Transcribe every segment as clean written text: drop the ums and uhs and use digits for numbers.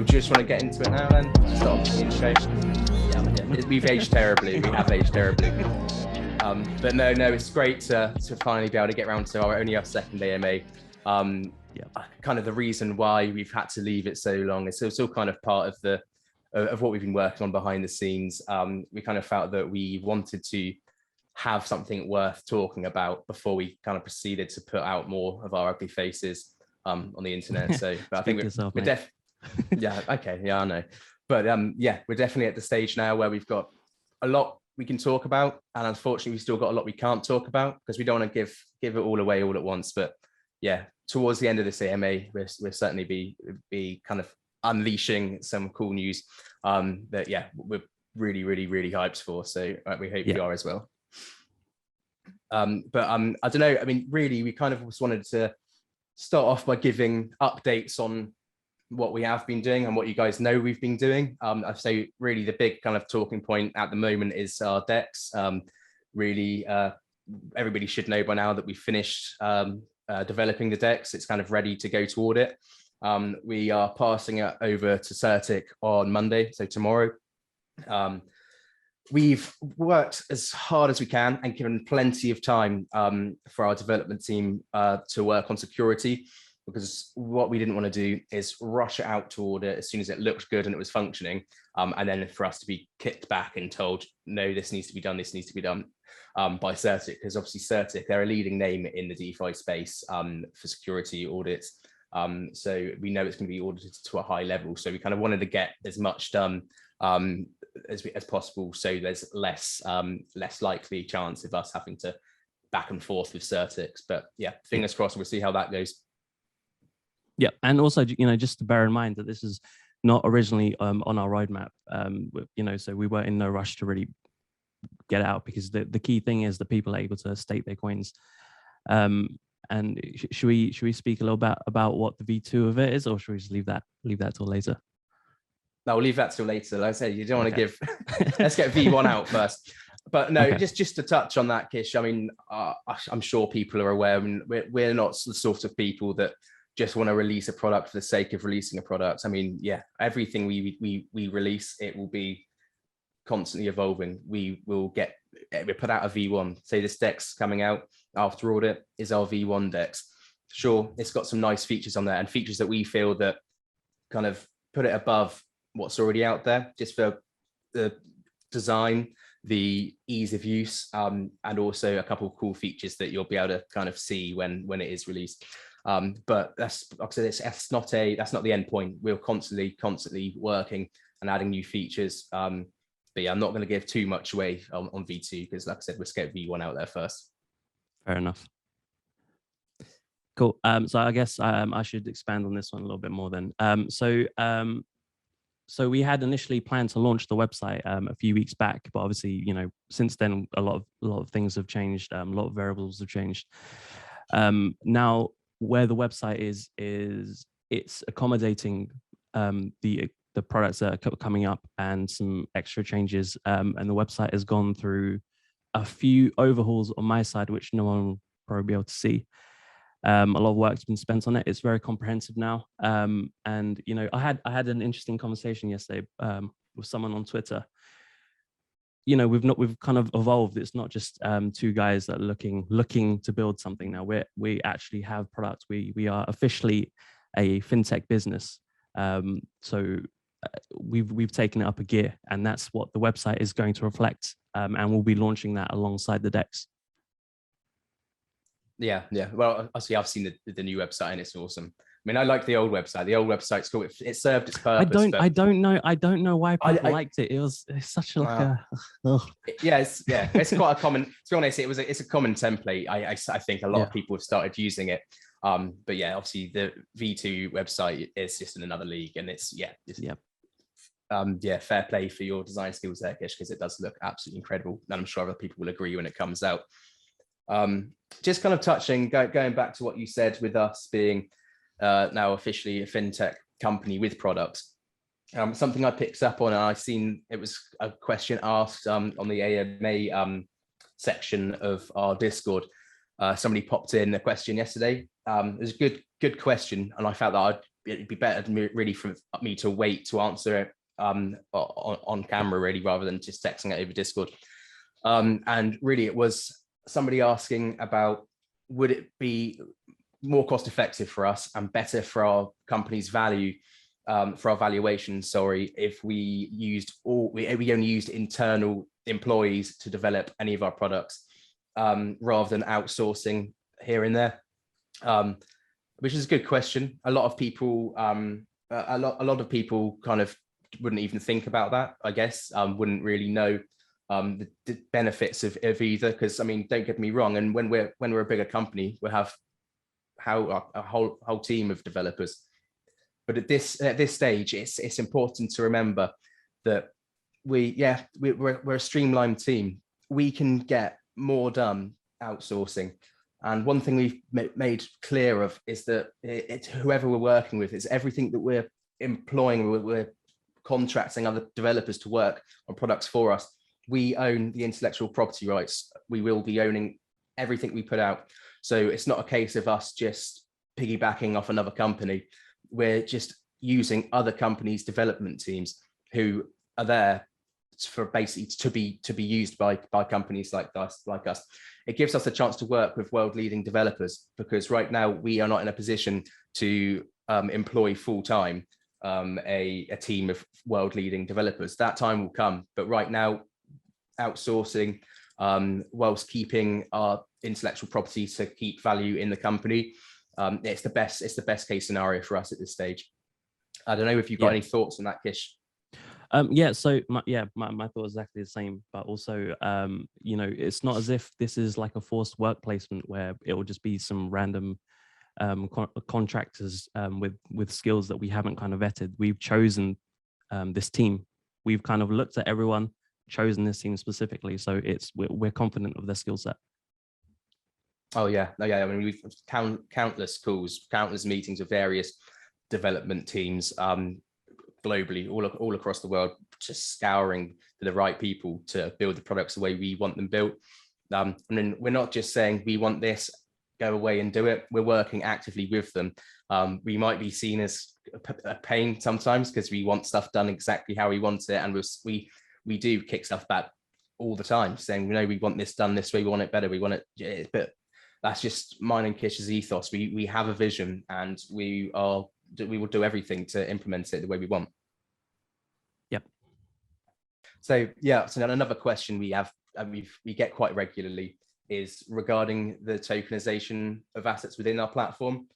do you just want to get into it now then? Start off the intro. Yeah, we've aged terribly. We have aged terribly. But no, it's great to finally be able to get around to our second AMA. Kind of the reason why we've had to leave it so long is still kind of part of what we've been working on behind the scenes. We kind of felt that we wanted to have something worth talking about before we kind of proceeded to put out more of our ugly faces on the internet. So, but I think we're I know. But we're definitely at the stage now where we've got a lot we can talk about, and unfortunately, we've still got a lot we can't talk about because we don't want to give it all away all at once. But yeah, towards the end of this AMA, we'll certainly be kind of unleashing some cool news that we're really hyped for. So we hope you are as well. I don't know. I mean, really, we kind of just wanted to start off by giving updates on what we have been doing and what you guys know we've been doing. I'd say really the big kind of talking point at the moment is our decks. Everybody should know by now that we finished developing the decks. It's kind of ready to go to audit. We are passing it over to Certic on Monday, so tomorrow. We've worked as hard as we can and given plenty of time for our development team to work on security, because what we didn't want to do is rush it out to audit as soon as it looked good and it was functioning, and then for us to be kicked back and told, no, this needs to be done by Certic, because obviously Certic, they're a leading name in the DeFi space for security audits. So we know it's going to be audited to a high level. So we kind of wanted to get as much done as possible, so there's less likely chance of us having to back and forth with Certix. But yeah, fingers crossed, we'll see how that goes. Yeah, and also, just to bear in mind that this is not originally on our roadmap. So we weren't in no rush to really get out, because the key thing is that people are able to stake their coins. And should we speak a little bit about what the V2 of it is, or should we just leave that till later? No, we'll leave that till later. Like I said, you don't want to give. Let's get V1 out first. But no, just to touch on that, Kish. I mean, I'm sure people are aware. I mean, we're not the sort of people that just want to release a product for the sake of releasing a product. I mean, everything we release, it will be constantly evolving. We put out a V1. Say this deck's coming out after audit is our V1 decks. Sure, it's got some nice features on there, and features that we feel that kind of put it above what's already out there, just for the design, the ease of use, and also a couple of cool features that you'll be able to kind of see when it is released. But that's not the end point. We're constantly working and adding new features. But yeah, I'm not going to give too much away on V2, because like I said, let's get V1 out there first. Fair enough. Cool. So I guess I should expand on this one a little bit more then. So we had initially planned to launch the website a few weeks back, but obviously, since then a lot of things have changed. A lot of variables have changed. Now, where the website is it's accommodating the products that are coming up and some extra changes. And the website has gone through a few overhauls on my side, which no one will probably be able to see. A lot of work's been spent on it. It's very comprehensive now. And I had an interesting conversation yesterday with someone on Twitter. We've kind of evolved. It's not just two guys that are looking to build something now. We actually have products. We are officially a fintech business. So we've taken it up a gear, and that's what the website is going to reflect. And we'll be launching that alongside the decks. Yeah. Well, actually, I've seen the new website, and it's awesome. I mean, I like the old website. The old website's cool. It served its purpose. I don't know why people liked it. It's such it's quite a common. To be honest, it's a common template. I think a lot of people have started using it. But yeah, obviously the V2 website is just in another league, and fair play for your design skills there, Kish, because it does look absolutely incredible, and I'm sure other people will agree when it comes out. Just kind of touching, going back to what you said with us being now officially a fintech company with products. Something I picked up on, and I seen it was a question asked on the AMA section of our Discord. Somebody popped in a question yesterday. It was a good question, and I felt that I'd it'd be better really for me to wait to answer it on camera, really, rather than just texting it over Discord. And really, it was somebody asking about, would it be more cost effective for us and better for our company's value, for our valuation, if we only used internal employees to develop any of our products, rather than outsourcing here and there, which is a good question. A lot of people, a lot of people kind of wouldn't even think about that, I guess, wouldn't really know the benefits of either, because I mean, don't get me wrong, and when we're a bigger company, we'll have a whole team of developers. But at this stage, it's important to remember that we're a streamlined team. We can get more done outsourcing. And one thing we've made clear of is that it's whoever we're working with, is everything that we're employing, we're contracting other developers to work on products for us. We own the intellectual property rights. We will be owning everything we put out. So it's not a case of us just piggybacking off another company. We're just using other companies' development teams who are there for basically to be used by companies like us. It gives us a chance to work with world-leading developers, because right now we are not in a position to employ full-time a team of world-leading developers. That time will come, but right now, outsourcing whilst keeping our intellectual property to keep value in the company, it's the best case scenario for us at this stage. I don't know if you've got any thoughts on that, Kish. So my thought is exactly the same, but also it's not as if this is like a forced work placement where it will just be some random contractors with skills that we haven't kind of vetted. We've chosen this team. We've kind of looked at everyone, chosen this team specifically, so we're confident of their skill set. Oh yeah, no, yeah. I mean, we've countless calls, countless meetings with various development teams globally, all across the world, just scouring for the right people to build the products the way we want them built. I mean, we're not just saying we want this, go away and do it. We're working actively with them. We might be seen as a pain sometimes because we want stuff done exactly how we want it, and we do kick stuff back all the time, saying, we want this done this way, we want it better, we want it. But that's just mine and Kish's ethos. We have a vision, and we will do everything to implement it the way we want. Yep. So yeah, so another question we have, we get quite regularly, is regarding the tokenization of assets within our platform.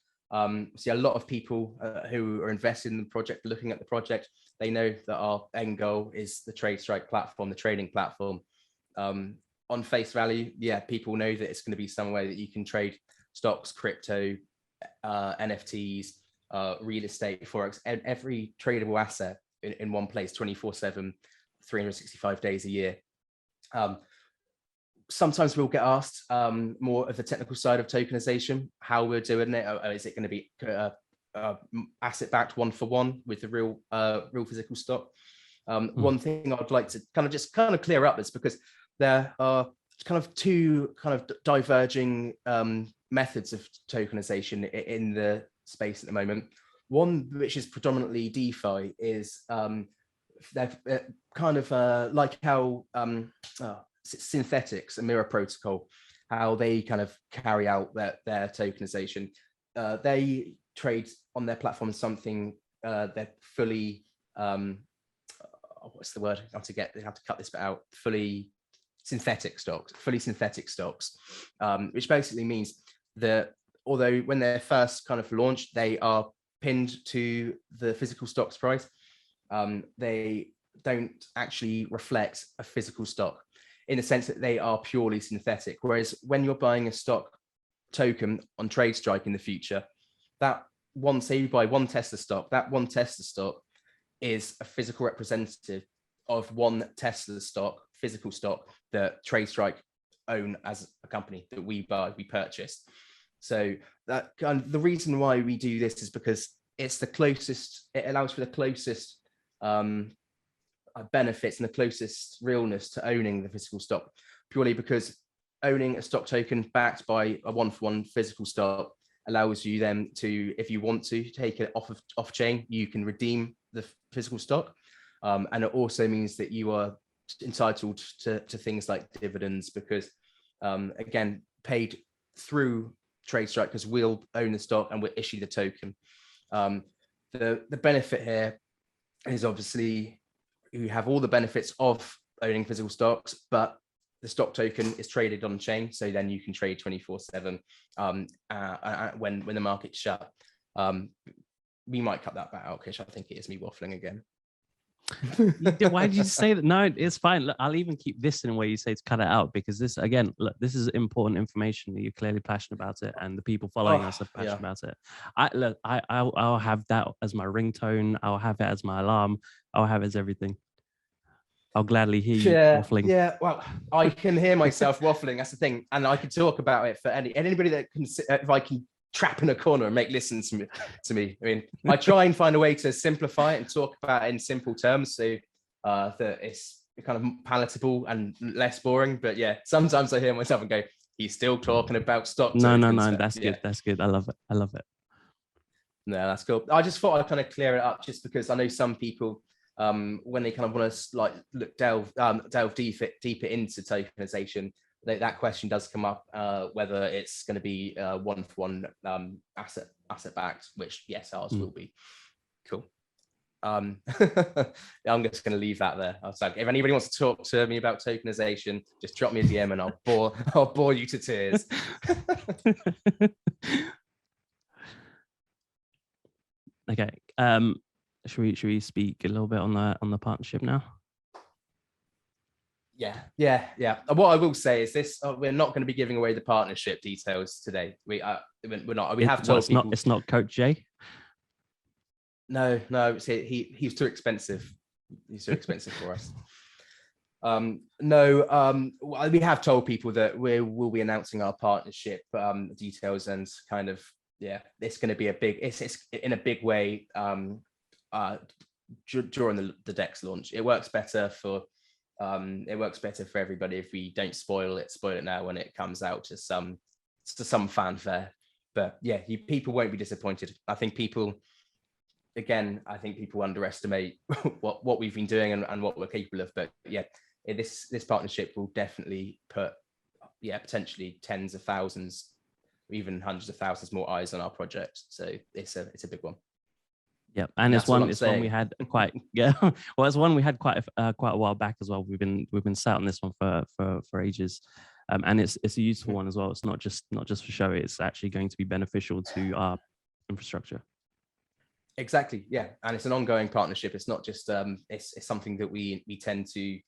See, a lot of people who are invested in the project, looking at the project, they know that our end goal is the TradeStrike platform, the trading platform. On face value, yeah, people know that it's going to be some way that you can trade stocks, crypto, NFTs, real estate, forex, and every tradable asset in one place, 24/7, 365 days a year. Sometimes we'll get asked more of the technical side of tokenization, how we're doing it. Is it going to be asset-backed one-for-one with the real physical stock? One thing I'd like to kind of clear up is because there are kind of two kind of diverging methods of tokenization in the space at the moment. One, which is predominantly DeFi, is they're kind of like how Synthetics, a mirror protocol, how they kind of carry out their tokenization. They trade on their platform something they're fully what's the word? I have to cut this bit out. Fully synthetic stocks, which basically means that although when they're first kind of launched, they are pinned to the physical stock's price, they don't actually reflect a physical stock, in the sense that they are purely synthetic. Whereas when you're buying a stock token on TradeStrike in the future, that one, say you buy one Tesla stock, that one Tesla stock is a physical representative of one Tesla stock, physical stock, that TradeStrike own as a company, that we purchase. So that the reason why we do this is because it's the closest, it allows for the closest benefits and the closest realness to owning the physical stock, purely because owning a stock token backed by a one-for-one physical stock allows you then to, if you want to take it off chain, you can redeem the physical stock. And it also means that you are entitled to things like dividends, because again, paid through TradeStrike, because we'll own the stock and we'll issue the token. The benefit here is obviously you have all the benefits of owning physical stocks, but the stock token is traded on chain, so then you can trade 24/7 when the market's shut. We might cut that back out, Kish. I think it is me waffling again. Why did you say that? No, it's fine. Look, I'll even keep this in where you say to cut it out, because this, again, look, this is important information that you're clearly passionate about it, and the people following us are passionate about it. I'll have that as my ringtone. I'll have it as my alarm. I'll have it as everything. I'll gladly hear you waffling. Yeah, well, I can hear myself waffling. That's the thing, and I could talk about it for anybody that can. If I can trap in a corner and make listen to me. I mean, I try and find a way to simplify it and talk about it in simple terms, so that it's kind of palatable and less boring. But yeah, sometimes I hear myself and go, "He's still talking about stock." No, that's good. That's good. I love it. No, that's cool. I just thought I'd kind of clear it up, just because I know some people, when they kind of want to like delve deeper into tokenization, that question does come up, whether it's going to be 1-for-1 asset backed, which yes, ours will be. Cool. I'm just going to leave that there. I was like, if anybody wants to talk to me about tokenization, just drop me a DM and I'll bore you to tears. Okay. Should we speak a little bit on the partnership now? Yeah. What I will say is this: we're not going to be giving away the partnership details today. We're not. We have told people. It's not Coach Jay. No. He's too expensive. He's too expensive for us. We have told people that we'll be announcing our partnership details, and kind of it's going to be it's in a big way during the DEX launch. It works better for everybody if we don't spoil it now when it comes out to some fanfare. But yeah, people won't be disappointed. I think people underestimate what we've been doing and what we're capable of. But yeah, this partnership will definitely put potentially tens of thousands, even hundreds of thousands more eyes on our project. So it's a big one. Yeah, and it's one we had quite well, it's one we had quite a while back as well. We've been sat on this one for ages, and it's a useful one as well. It's not just for show; it's actually going to be beneficial to our infrastructure. Exactly, yeah, and it's an ongoing partnership. It's not just it's something that we tend to.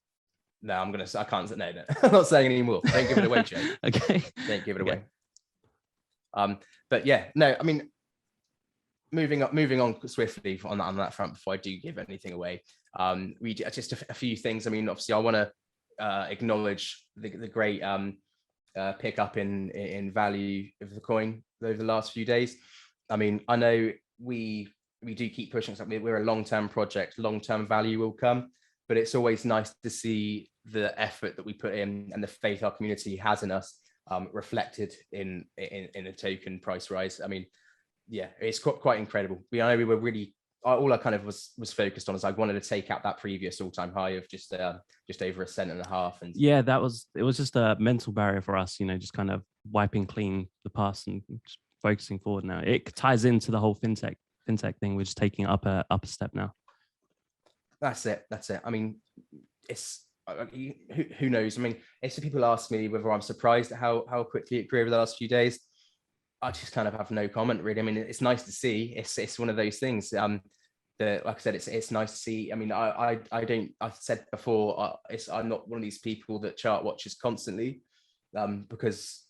No, I'm not saying anymore. Don't give it away, Jay. Okay, don't give it away. But yeah, no, I mean. Moving on swiftly on that front before I do give anything away, we just a few things. I mean, obviously, I want to acknowledge the great pick up in value of the coin over the last few days. I mean, I know we do keep pushing something. We're a long-term project. Long-term value will come, but it's always nice to see the effort that we put in and the faith our community has in us reflected in the token price rise. I mean. Yeah, it's quite incredible. I know we were really all I kind of was focused on is I wanted to take out that previous all-time high of just over $1.50. And yeah, it was just a mental barrier for us, just kind of wiping clean the past and just focusing forward now. It ties into the whole fintech thing. We're just taking up a step now. That's it. I mean, it's who knows? I mean, if people ask me whether I'm surprised at how quickly it grew over the last few days, I just kind of have no comment really. I mean, it's nice to see. It's one of those things. That, like I said, it's nice to see. I mean, I've said before, I'm not one of these people that chart watches constantly, because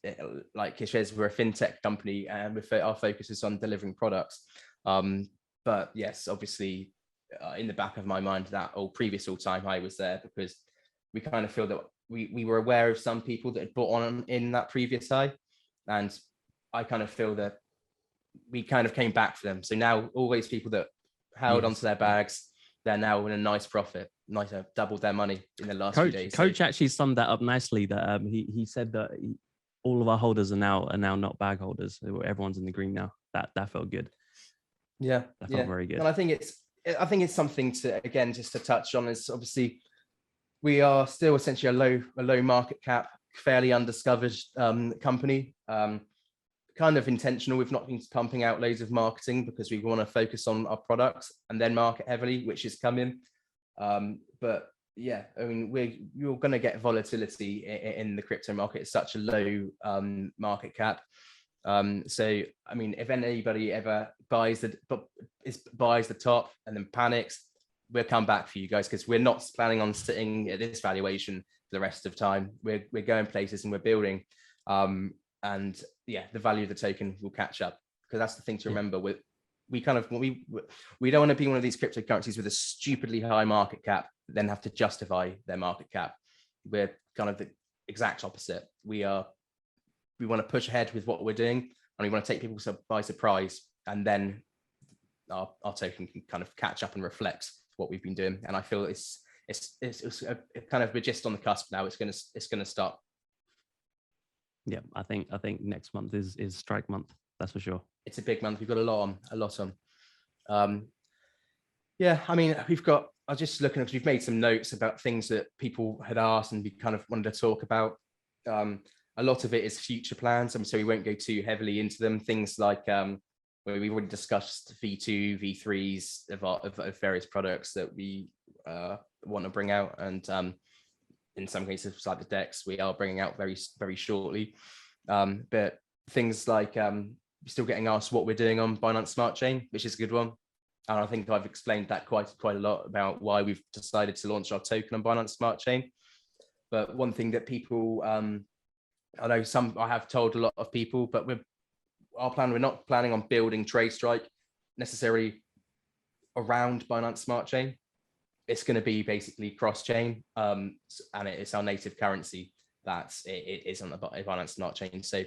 like it says, we're a fintech company and our focus is on delivering products. But yes, obviously, in the back of my mind, that previous all-time high was there because we kind of feel that we were aware of some people that had bought on in that previous high, and I kind of feel that we kind of came back for them. So now all those people that held onto their bags, they're now in a nice profit, doubled their money in the last few days. Coach actually summed that up nicely. That he said that all of our holders are now not bag holders. Everyone's in the green now. That felt good. Yeah, That felt very good. And I think it's something to, again, just to touch on, is obviously we are still essentially a low market cap, fairly undiscovered company. Kind of intentional. We've not been pumping out loads of marketing because we want to focus on our products and then market heavily, which is coming. But yeah, I mean, you're going to get volatility in the crypto market. It's such a low market cap. So I mean, if anybody ever buys the top and then panics, we'll come back for you guys, because we're not planning on sitting at this valuation for the rest of time. We're going places and we're building. And yeah, the value of the token will catch up, because that's the thing to remember. We don't want to be one of these cryptocurrencies with a stupidly high market cap, then have to justify their market cap. We're kind of the exact opposite. We want to push ahead with what we're doing, and we want to take people by surprise, and then our token can kind of catch up and reflect what we've been doing. And I feel it's a kind of, we're just on the cusp now. It's gonna start. Yeah, I think next month is strike month. That's for sure. It's a big month. We've got a lot on. Yeah, I mean, I was just looking, because we've made some notes about things that people had asked and we kind of wanted to talk about. A lot of it is future plans, and so we won't go too heavily into them. Things like where we've already discussed V2, V3s of various products that we want to bring out, and in some cases, like the decks, we are bringing out very, very shortly. But things like still getting asked what we're doing on Binance Smart Chain, which is a good one. And I think I've explained that quite a lot about why we've decided to launch our token on Binance Smart Chain. But one thing that people, I know I have told a lot of people, but we're not planning on building TradeStrike necessarily around Binance Smart Chain. It's going to be basically cross-chain, and it's our native currency that it is on the Binance Smart Chain. So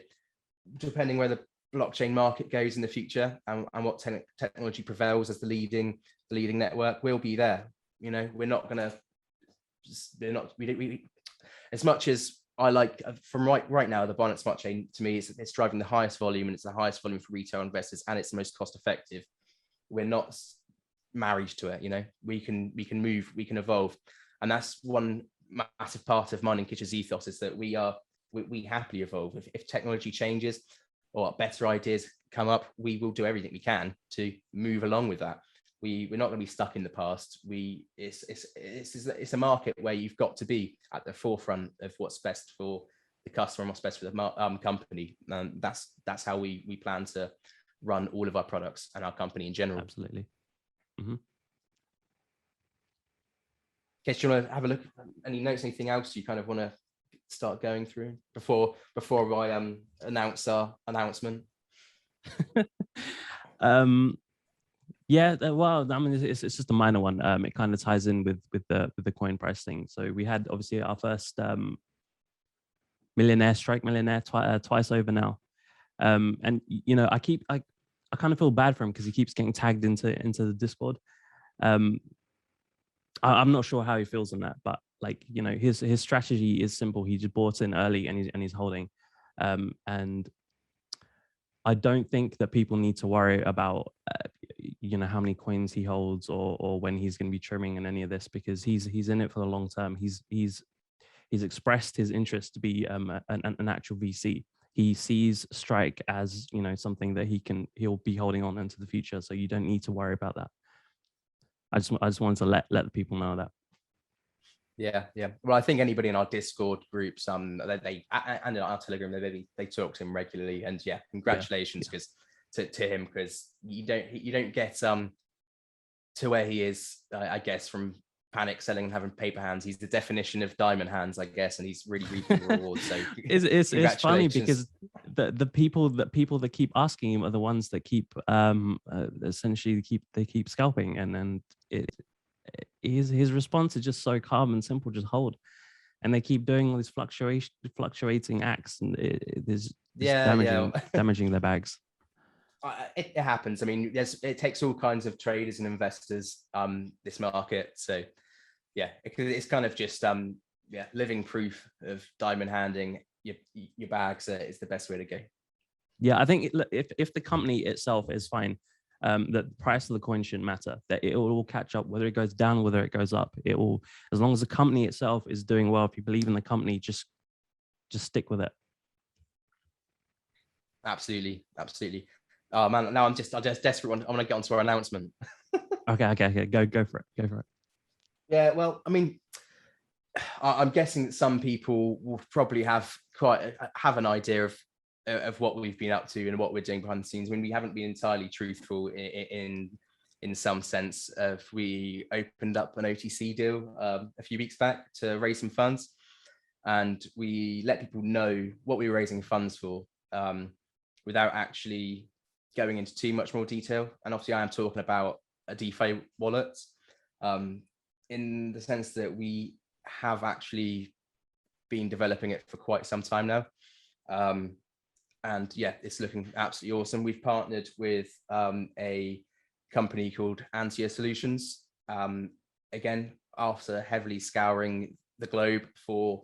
depending where the blockchain market goes in the future, and what technology prevails as the leading network, we'll be there. You know, we're not going to, as much as I like, from right now, the Binance Smart Chain, to me, it's driving the highest volume, and it's the highest volume for retail investors, and it's the most cost effective. We're not married to it. You know, we can move, we can evolve, and that's one massive part of Mining Kitchen's ethos, is that we happily evolve. If technology changes or better ideas come up, we will do everything we can to move along with that. We're not going to be stuck in the past. It's a market where you've got to be at the forefront of what's best for the customer and what's best for the company. And that's how we plan to run all of our products and our company in general. Absolutely. Mm-hmm. Okay, do you want to have a look? Any notes? Anything else you kind of want to start going through before I announce our announcement? Yeah, well, I mean, it's just a minor one. It kind of ties in with the coin price thing. So we had obviously our first millionaire twice over now, and you know, I kind of feel bad for him because he keeps getting tagged into the Discord. I'm not sure how he feels on that, but like, you know, his strategy is simple. He just bought in early and he's holding, and I don't think that people need to worry about you know, how many coins he holds or when he's going to be trimming and any of this, because he's in it for the long term. He's expressed his interest to be an actual VC. He sees Strike as, you know, something that he'll be holding on into the future. So you don't need to worry about that. I just wanted to let the people know that. Yeah. Well, I think anybody in our Discord groups, and our Telegram, they talk to him regularly, and yeah, congratulations, because to him, because you don't get to where he is, I guess, from panic selling and having paper hands. He's the definition of diamond hands, I guess, and he's really reaping the rewards. So it's funny because the people that keep asking him are the ones that keep essentially keep scalping, and then his response is just so calm and simple, just hold. And they keep doing all these fluctuating acts, and there's damaging their bags. It happens. I mean, it takes all kinds of traders and investors, this market. So yeah, it's kind of just living proof of diamond handing your bags is the best way to go. Yeah, I think if the company itself is fine, the price of the coin shouldn't matter. That it will all catch up, whether it goes down, whether it goes up. It will, as long as the company itself is doing well. If you believe in the company, just stick with it. Absolutely. Oh man, now I'm just desperate. I want to get onto our announcement. Okay. Go for it. Yeah, well, I mean, I'm guessing that some people will probably have an idea of what we've been up to and what we're doing behind the scenes. When we haven't been entirely truthful in some sense. We opened up an OTC deal a few weeks back to raise some funds, and we let people know what we were raising funds for without actually going into too much more detail. And obviously, I am talking about a DeFi wallet in the sense that we have actually been developing it for quite some time now. And yeah, it's looking absolutely awesome. We've partnered with a company called Antia Solutions. Again, after heavily scouring the globe for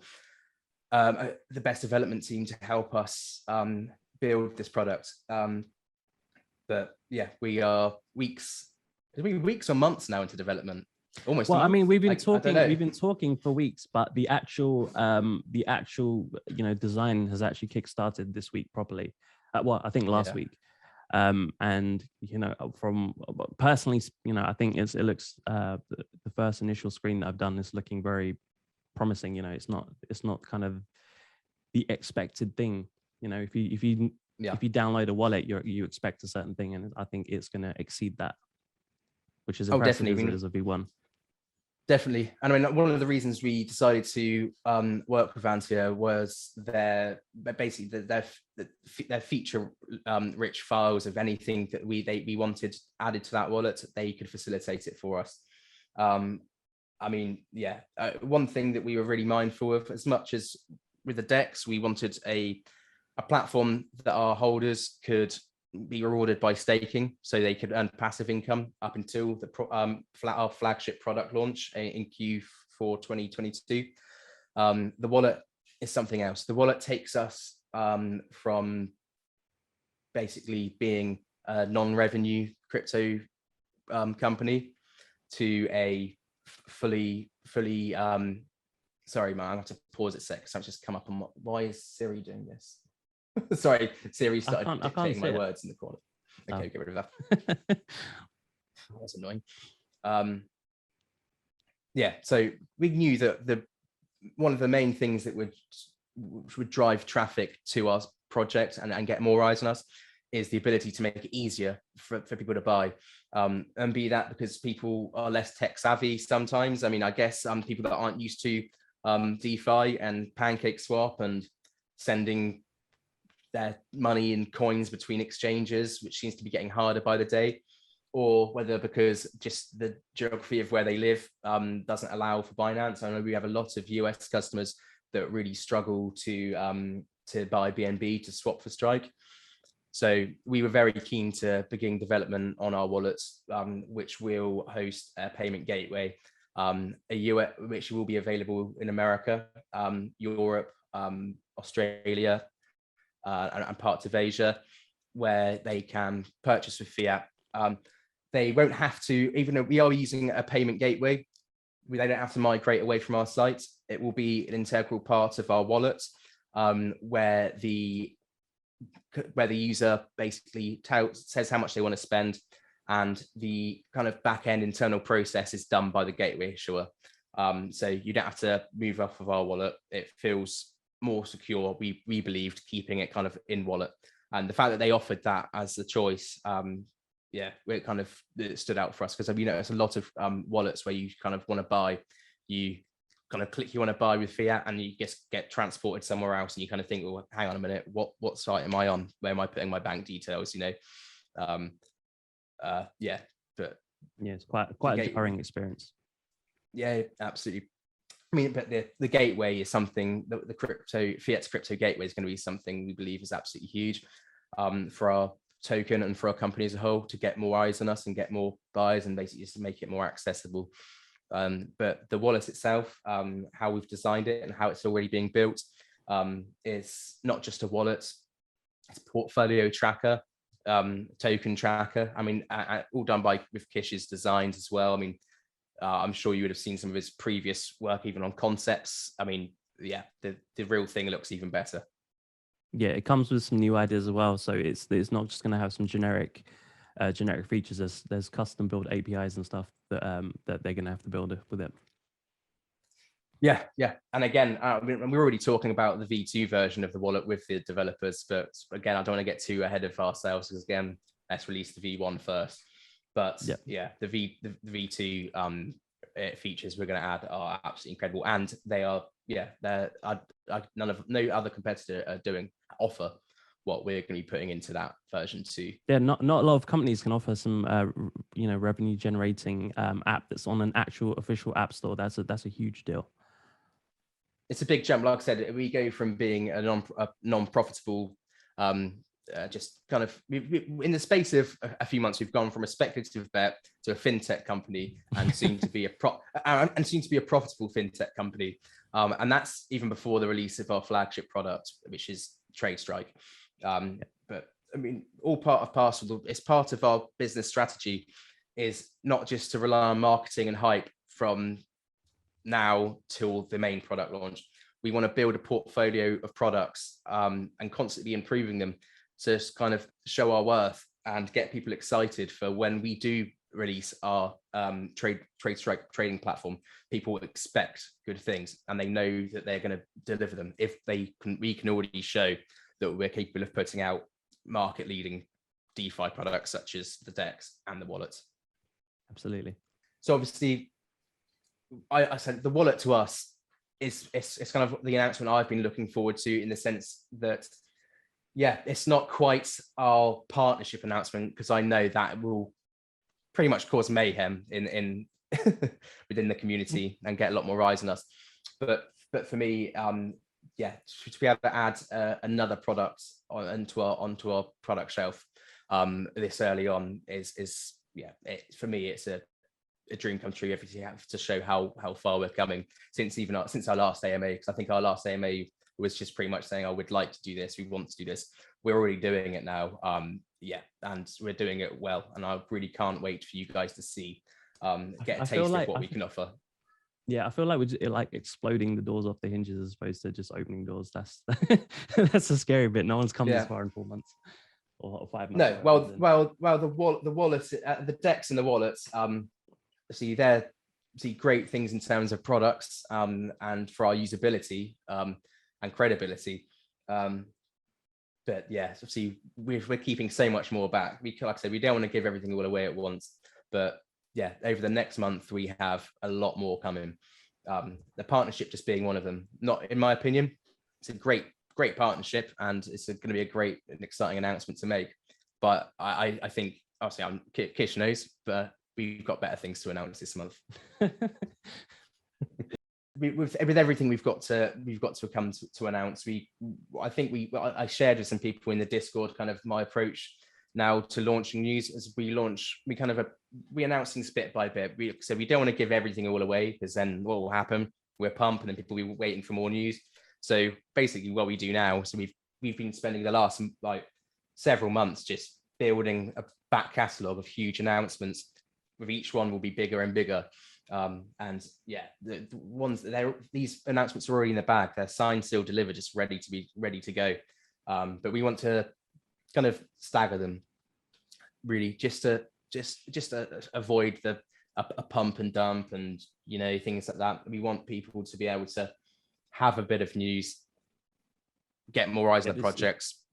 the best development team to help us build this product. But yeah, we are weeks or months now into development. Almost. Well, I mean, we've been talking for weeks, but the actual design has actually kickstarted this week properly. I think last week. And from personally, I think it looks the first initial screen that I've done is looking very promising. It's not kind of the expected thing. If you download a wallet, you expect a certain thing, and I think it's going to exceed that, which is impressive as a V1. Definitely. And I mean, one of the reasons we decided to work with Antia was their feature rich files of anything that we wanted added to that wallet. They could facilitate it for us. I mean, yeah, one thing that we were really mindful of, as much as with the DEX, we wanted a platform that our holders could be rewarded by staking, so they could earn passive income up until our flagship product launch in Q4 2022. The wallet is something else. The wallet takes us from basically being a non-revenue crypto company to a fully sorry man, I have to pause it a sec, so I've just come up on why is Siri doing this? Sorry, Siri started dictating my words in the corner. Okay, get rid of that. That's annoying. Yeah, so we knew that one of the main things that would drive traffic to our project and get more eyes on us is the ability to make it easier for people to buy. And be that because people are less tech savvy sometimes. I mean, I guess people that aren't used to DeFi and Pancake Swap and sending their money in coins between exchanges, which seems to be getting harder by the day, or whether because just the geography of where they live doesn't allow for Binance. I know we have a lot of US customers that really struggle to buy BNB to swap for Strike. So we were very keen to begin development on our wallets, which will host a payment gateway, which will be available in America, Europe, Australia, and parts of Asia, where they can purchase with fiat. They won't have to, even though we are using a payment gateway, they don't have to migrate away from our site. It will be an integral part of our wallet, where the user basically says how much they want to spend, and the kind of back-end internal process is done by the gateway issuer. So you don't have to move off of our wallet. It feels more secure, we believed, keeping it kind of in wallet. And the fact that they offered that as the choice, it stood out for us, because there's a lot of wallets where you kind of want to buy, you kind of click you want to buy with fiat, and you just get transported somewhere else, and you kind of think, well, hang on a minute, what site am I on? Where am I putting my bank details? But yeah, it's quite a jarring experience. Yeah, absolutely. I mean, but the gateway is something that the fiat crypto gateway is going to be something we believe is absolutely huge for our token and for our company as a whole, to get more eyes on us and get more buyers, and basically just to make it more accessible. But the wallet itself, how we've designed it and how it's already being built, is not just a wallet, it's a portfolio tracker, token tracker. I mean, all done with Kish's designs as well. I mean, I'm sure you would have seen some of his previous work, even on concepts. I mean, yeah, the real thing looks even better. Yeah, it comes with some new ideas as well. So it's not just going to have some generic features. There's custom built APIs and stuff that that they're going to have to build with it. Yeah, yeah. And again, we're already talking about the V2 version of the wallet with the developers, but again, I don't want to get too ahead of ourselves, because again, let's release the V1 first. But yeah, the V2 features we're going to add are absolutely incredible, and they are, they're no other competitor offer what we're going to be putting into that version 2. Yeah, not a lot of companies can offer some revenue generating app that's on an actual official app store. That's a huge deal. It's a big jump. Like I said, we go from being a non-profitable, just kind of in the space of a few months, we've gone from a speculative bet to a fintech company, and soon to be a profitable fintech company. And that's even before the release of our flagship product, which is TradeStrike. But I mean, all part of parcel. It's part of our business strategy, is not just to rely on marketing and hype from now till the main product launch. We want to build a portfolio of products and constantly improving them to kind of show our worth and get people excited for when we do release our TradeStrike trading platform. People expect good things, and they know that they're going to deliver them if we can already show that we're capable of putting out market leading DeFi products such as the DEX and the wallets. Absolutely. So obviously, I said the wallet to us is it's kind of the announcement I've been looking forward to, in the sense that, yeah, it's not quite our partnership announcement, because I know that will pretty much cause mayhem in within the community and get a lot more eyes on us. But for me, yeah, to be able to add another product onto our product shelf this early on is for me, it's a dream come true. Everything have to show how far we're coming since our last AMA, because I think our last AMA was just pretty much saying, oh, we'd like to do this, we want to do this. We're already doing it now, and we're doing it well, and I really can't wait for you guys to see get a taste of what we can offer. Yeah, I feel like we're like exploding the doors off the hinges as opposed to just opening doors. That's that's a scary bit. No one's come this far in 4 months or 5 months. No, well, the wallets, the DEX and the wallets, they're great things in terms of products and for our usability and credibility. But yeah, we're keeping so much more back. Like I said, we don't want to give everything all away at once, but yeah, over the next month we have a lot more coming. The partnership just being one of them. Not in my opinion, it's a great partnership, and it's going to be a great and exciting announcement to make. But I think, obviously, Kish knows, but we've got better things to announce this month. with everything we've got to come to announce. I shared with some people in the Discord kind of my approach now to launching news. As we launch, we announce things bit by bit. So we don't want to give everything all away, because then what will happen? We're pumped, and then people will be waiting for more news. So basically, what we do now, so we've been spending the last several months just building a back catalogue of huge announcements. With each one will be bigger and bigger. And yeah, the ones these announcements are already in the bag. They're signed, sealed, delivered, just ready to go. But we want to kind of stagger them, really, just to avoid a pump and dump and things like that. We want people to be able to have a bit of news, get more eyes on the projects,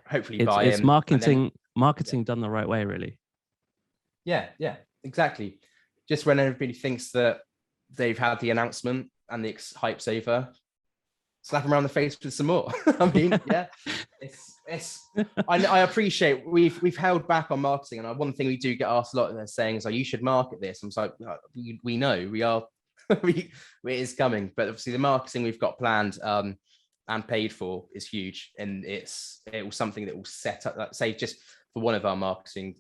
hopefully buy in. It's marketing done the right way, really. Yeah, exactly. Just when everybody thinks that they've had the announcement and the hype's over, slap them around the face with some more. I mean, yeah, I appreciate we've held back on marketing, and one thing we do get asked a lot, they're saying is, you should market this. I'm like, we know we are, it is coming, but obviously the marketing we've got planned and paid for is huge, and it was something that will set up, say, just for one of our marketing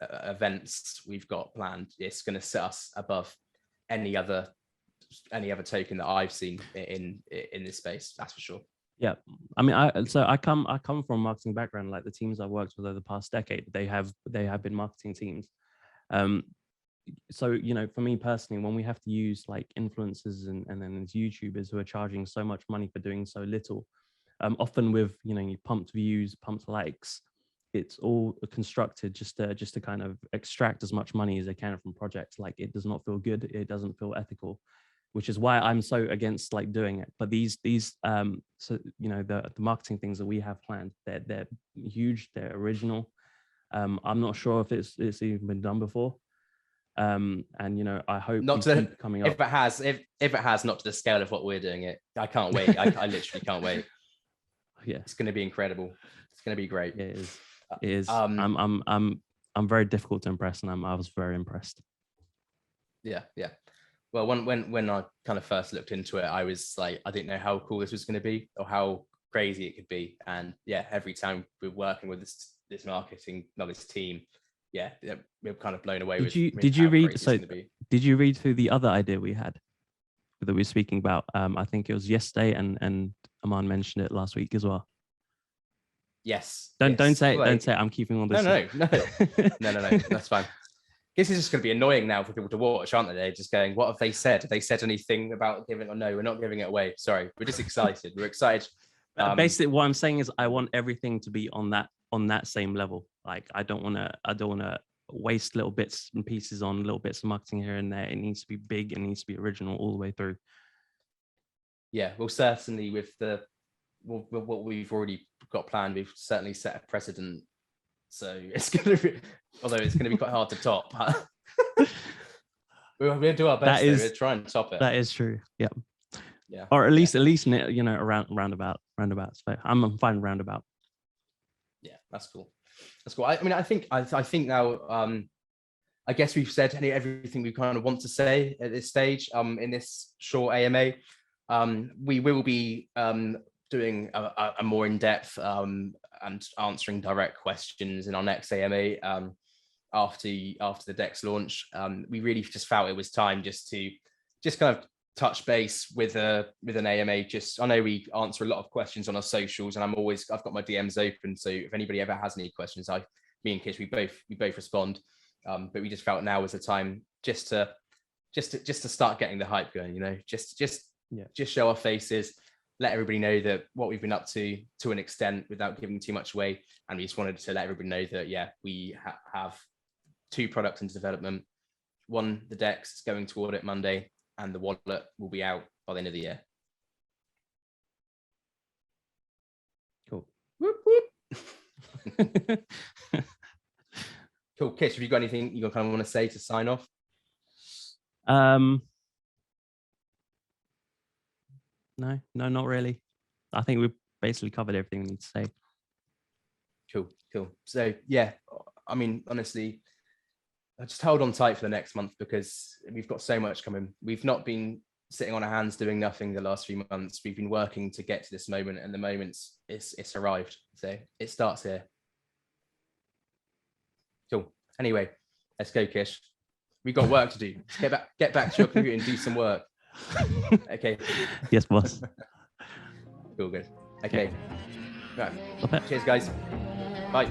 events we've got planned, it's going to set us above any other token that I've seen in this space. That's for sure. Yeah, I mean, I come from a marketing background. Like the teams I've worked with over the past decade, they have been marketing teams. So for me personally, when we have to use like influencers and then there's YouTubers who are charging so much money for doing so little, often with you pumped views, pumped likes, it's all constructed just to kind of extract as much money as they can from projects. Like it does not feel good, it doesn't feel ethical, which is why I'm so against like doing it. But these so the marketing things that we have planned, they're huge, they're original. I'm not sure if it's even been done before. And I hope Not we to keep coming up. if it has, not to the scale of what we're doing it. I can't wait. I literally can't wait. Yeah, it's going to be incredible. It's going to be great. Yeah, it is. It is. I'm very difficult to impress, and I was very impressed. Yeah. Well, when I kind of first looked into it, I was like, I didn't know how cool this was going to be or how crazy it could be. And yeah, every time we're working with this marketing, this team, yeah, we're kind of blown away. Did you read? So did you read through the other idea we had that we were speaking about? I think it was yesterday, and Aman mentioned it last week as well. Yes. Don't say I'm keeping all this. No. That's fine. This is just going to be annoying now for people to watch, aren't they? They're just going, what have they said? Have they said anything about giving? Or no, we're not giving it away. Sorry, we're just excited. We're excited. Basically, what I'm saying is, I want everything to be on that same level. Like, I don't want to waste little bits and pieces on little bits of marketing here and there. It needs to be big. It needs to be original all the way through. Yeah, well, certainly with what we've already got planned, we've certainly set a precedent. So it's going to be, although it's going to be quite hard to top. We're going to do our best. We're trying to top it. That is true. Yeah. Yeah. Or at least around roundabout. So I'm fine roundabout. Yeah, that's cool. That's cool. I mean, I think now, I guess we've said everything we kind of want to say at this stage. In this short AMA, we will be doing a more in-depth and answering direct questions in our next AMA after the DEX launch. We really just felt it was time just kind of touch base with an AMA. I know we answer a lot of questions on our socials, and I've got my DMs open. So if anybody ever has any questions, me and Kish, we both respond. But we just felt now was the time just to start getting the hype going. Just show our faces, let everybody know that what we've been up to an extent without giving too much away. And we just wanted to let everybody know that, we have 2 products into development. One, the DEX, is going to audit Monday, and the wallet will be out by the end of the year. Cool. Whoop, whoop. Cool. Kish, have you got anything you kind of want to say to sign off? No, not really. I think we've basically covered everything we need to say. Cool. So yeah, I mean, honestly, just hold on tight for the next month because we've got so much coming. We've not been sitting on our hands doing nothing the last few months. We've been working to get to this moment, and the moment's it's arrived. So it starts here. Cool. Anyway, let's go, Kish. We've got work to do. Get back to your computer and do some work. Okay. Yes, boss. Cool, good. Okay. Right. Cheers, guys. Bye.